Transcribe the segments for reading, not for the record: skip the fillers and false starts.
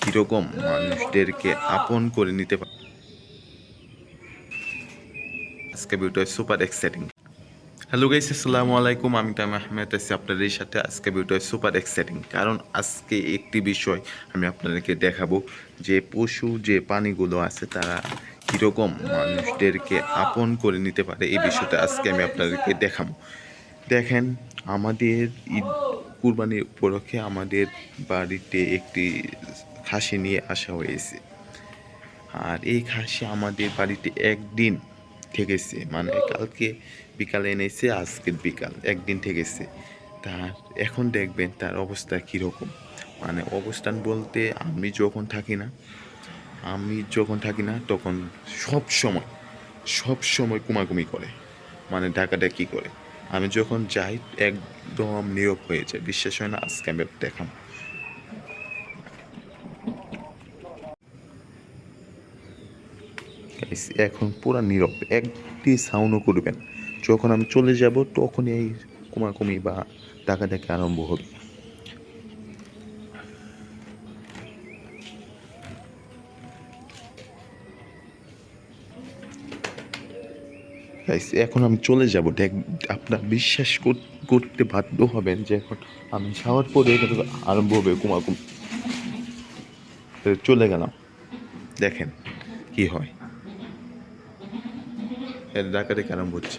কীরকম মানুষদেরকে আপন করে নিতে পারে। আজকে video super exciting. Hello guys, আসসালামু আলাইকুম। আমি তাইম আহমেদ আছি আপনাদের সাথে। আজকে ভিডিও সুপার এক্সাইটিং, কারণ আজকে একটি বিষয় আমি আপনাদেরকে দেখাবো যে পশু যে প্রাণীগুলো আছে তারা কীরকম মানুষদেরকে আপন করে নিতে পারে। এই বিষয়টা আজকে আমি আপনাদেরকে দেখাবো। দেখেন, আমাদের ঈদ কুরবানির উপলক্ষে আমাদের বাড়িতে একটি খাসি নিয়ে আসা হয়েছে। আর এই খাসি আমাদের বাড়িতে একদিন থেকেছে, মানে কালকে বিকালে এনেছে, আজকের বিকাল একদিন থেকেছে। তার এখন দেখবেন তার অবস্থা কীরকম, মানে অবস্থান বলতে আমি যখন থাকি না তখন সব সময় কুমাকুমি করে, মানে ডাকাডাকি করে। আমি যখন যাই একদম নীরব হয়ে যায়, বিশ্বাস হয় না। আজকে আমি দেখাম। এখন পুরো নীরব, একটি সাউন্ডও করবেন। যখন আমি চলে যাব তখনই এই কুমাকুমি বা ডাকাডাকি আরম্ভ হবে। এখন আমি চলে যাব, আপনার বিশ্বাস করতে বাধ্য হবেন যে এখন আমি যাওয়ার পরে আরম্ভ হবে কুমাকুমি। চলে গেলাম, দেখেন কি হয়। ডাকাডাকি আরম্ভ হচ্ছে।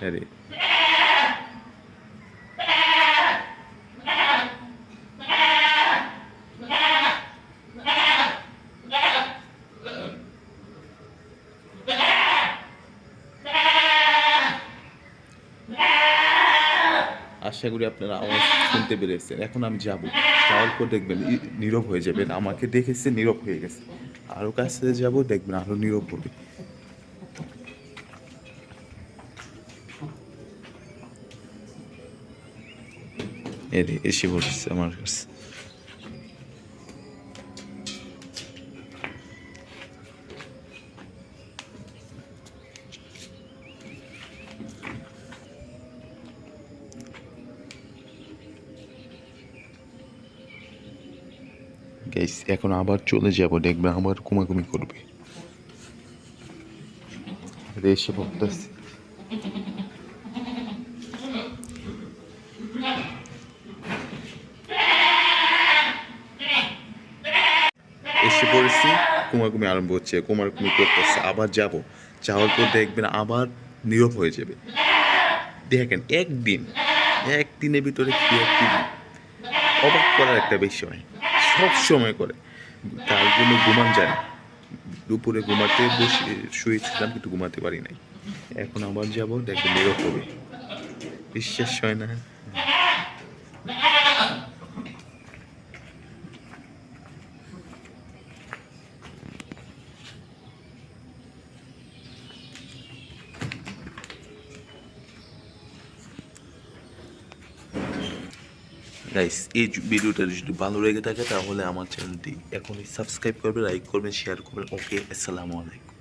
আরে আশা করি আপনারা আওয়াজ শুনতে পেরেছেন। এখন আমি যাওয়ার পর দেখবেন নীরব হয়ে যাবেন। আমাকে দেখেছে, নীরব হয়ে গেছে। আরও কাছে যাব, দেখবেন আরও নীরব হবে। এসে বসছে আমার কাছে। গাইস, এখন আবার চলে যাব, দেখবেন আবার কুমাকুমি করবে। এসে বলতেছে, এসে পড়েছি। কুমাকুমি আরম্ভ হচ্ছে, কুমাকুমি করতেছে। আবার যাওয়ার পর দেখবেন আবার নীরব হয়ে যাবে। দেখেন একদিনের ভিতরে কি একটি অবাক করার একটা বিষয় সব সময় করে। তার জন্য ঘুমান যায় না। দুপুরে ঘুমাতে শুয়েছিলাম, কিন্তু ঘুমাতে পারি নাই। এখন আবার যাব, দেখবেন নীরব হবে। বিশ্বাস হয় না। গাইস, এই ভিডিওটা যদি ভালো লেগে থাকে তাহলে আমার চ্যানেলটি এখনই সাবস্ক্রাইব করবেন, লাইক করবেন, শেয়ার করবেন। ওকে, আসসালামু আলাইকুম।